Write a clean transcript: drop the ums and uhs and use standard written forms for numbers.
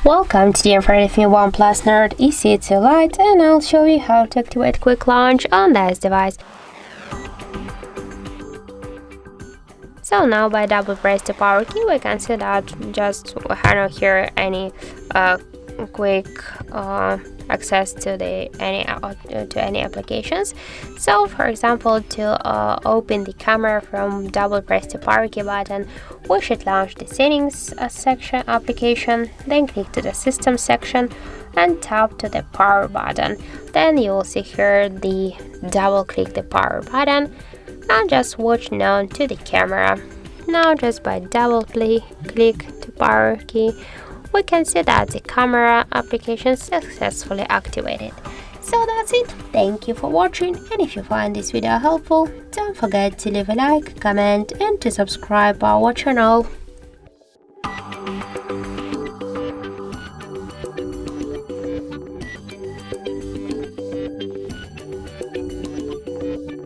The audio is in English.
Welcome to the in front of me OnePlus Nord CE Lite, and I'll show you how to activate quick launch on this device. So now by double press the power key, we can see that just we cannot hear any quick access to any applications. So for example, to open the camera from double press the power key button, we should launch the settings section application, then click to the system section and tap to the power button. Then you will see here the double click the power button and just watch now to the camera. Now just by double click to power key, we can see that the camera application is successfully activated. So that's it. Thank you for watching, and if you find this video helpful, don't forget to leave a like, comment and to subscribe our channel.